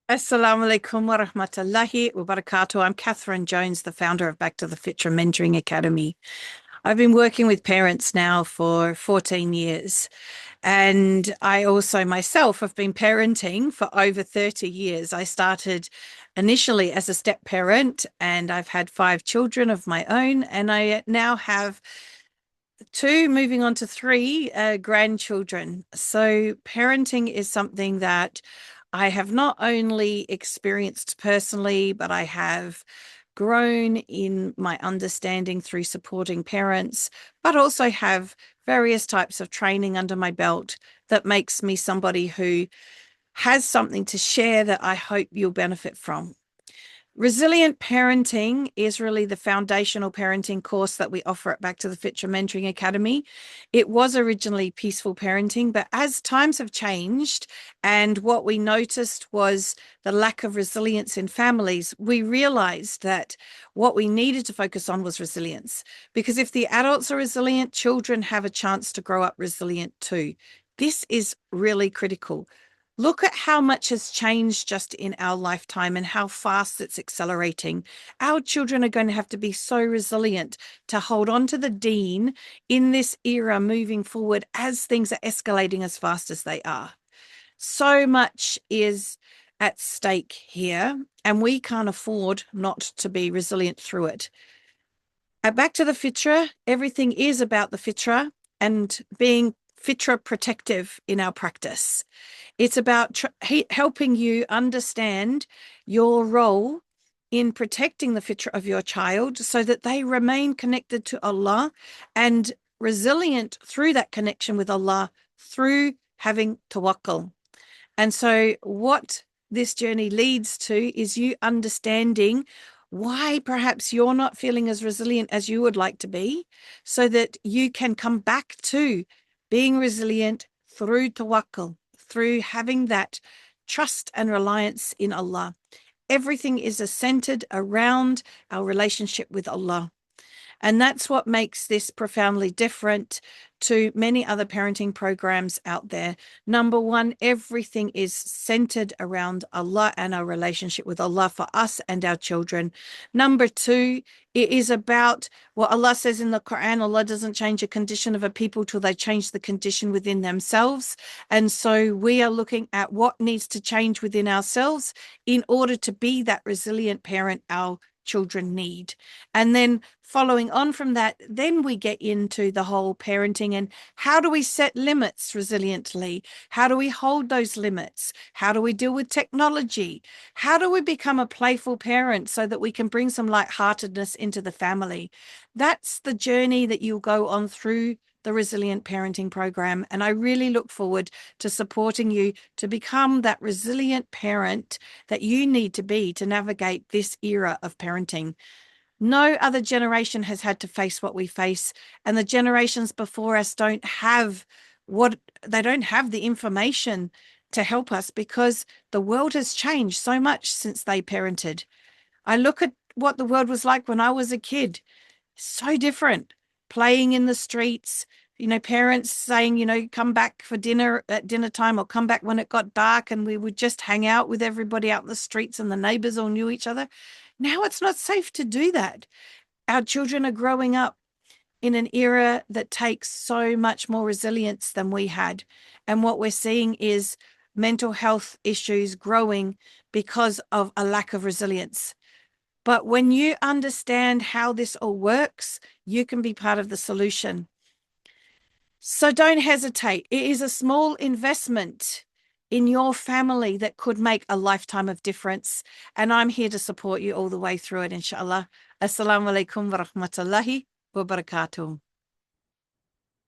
Assalamu alaikum wa rahmatullahi wa barakatuh. I'm Catherine Jones, the founder of Back to the Fitra Mentoring Academy. I've been working with parents now for 14 years, and I also myself have been parenting for over 30 years. I started initially as a step parent, and I've had 5 children of my own, and I now have two, moving on to three grandchildren. So, parenting is something that I have not only experienced personally, but I have grown in my understanding through supporting parents, but also have various types of training under my belt that makes me somebody who has something to share that I hope you'll benefit from. Resilient Parenting is really the foundational parenting course that we offer at Back to the Fitra Mentoring Academy. It was originally Peaceful Parenting, but as times have changed and what we noticed was the lack of resilience in families, we realized that what we needed to focus on was resilience. Because if the adults are resilient, children have a chance to grow up resilient too. This is really critical. Look at how much has changed just in our lifetime and how fast it's accelerating. Our children are going to have to be so resilient to hold on to the dean in this era moving forward as things are escalating as fast as they are. So much is at stake here, and we can't afford not to be resilient through it. At Back to the Fitra, everything is about the Fitra and being Fitra protective in our practice. It's about helping you understand your role in protecting the fitra of your child so that they remain connected to Allah and resilient through that connection with Allah through having tawakkul. And so what this journey leads to is you understanding why perhaps you're not feeling as resilient as you would like to be, so that you can come back to being resilient through tawakkul, through having that trust and reliance in Allah. Everything is centered around our relationship with Allah. And that's what makes this profoundly different to many other parenting programs out there. Number one, everything is centered around Allah and our relationship with Allah for us and our children. Number two, it is about what Allah says in the Quran. Allah doesn't change a condition of a people till they change the condition within themselves. And so we are looking at what needs to change within ourselves in order to be that resilient parent our children need. And then following on from that, then we get into the whole parenting and how do we set limits resiliently? How do we hold those limits? How do we deal with technology? How do we become a playful parent so that we can bring some lightheartedness into the family? That's the journey that you'll go on through the Resilient Parenting Program. And I really look forward to supporting you to become that resilient parent that you need to be to navigate this era of parenting. No other generation has had to face what we face, and the generations before us don't have the information to help us because the world has changed so much since they parented. I look at what the world was like when I was a kid, so different. Playing in the streets, parents saying, come back for dinner at dinner time or come back when it got dark, and we would just hang out with everybody out in the streets and the neighbors all knew each other. Now it's not safe to do that. Our children are growing up in an era that takes so much more resilience than we had. And what we're seeing is mental health issues growing because of a lack of resilience. But when you understand how this all works, you can be part of the solution. So don't hesitate. It is a small investment in your family that could make a lifetime of difference. And I'm here to support you all the way through it, inshallah. Assalamu alaikum wa rahmatullahi wa barakatuh.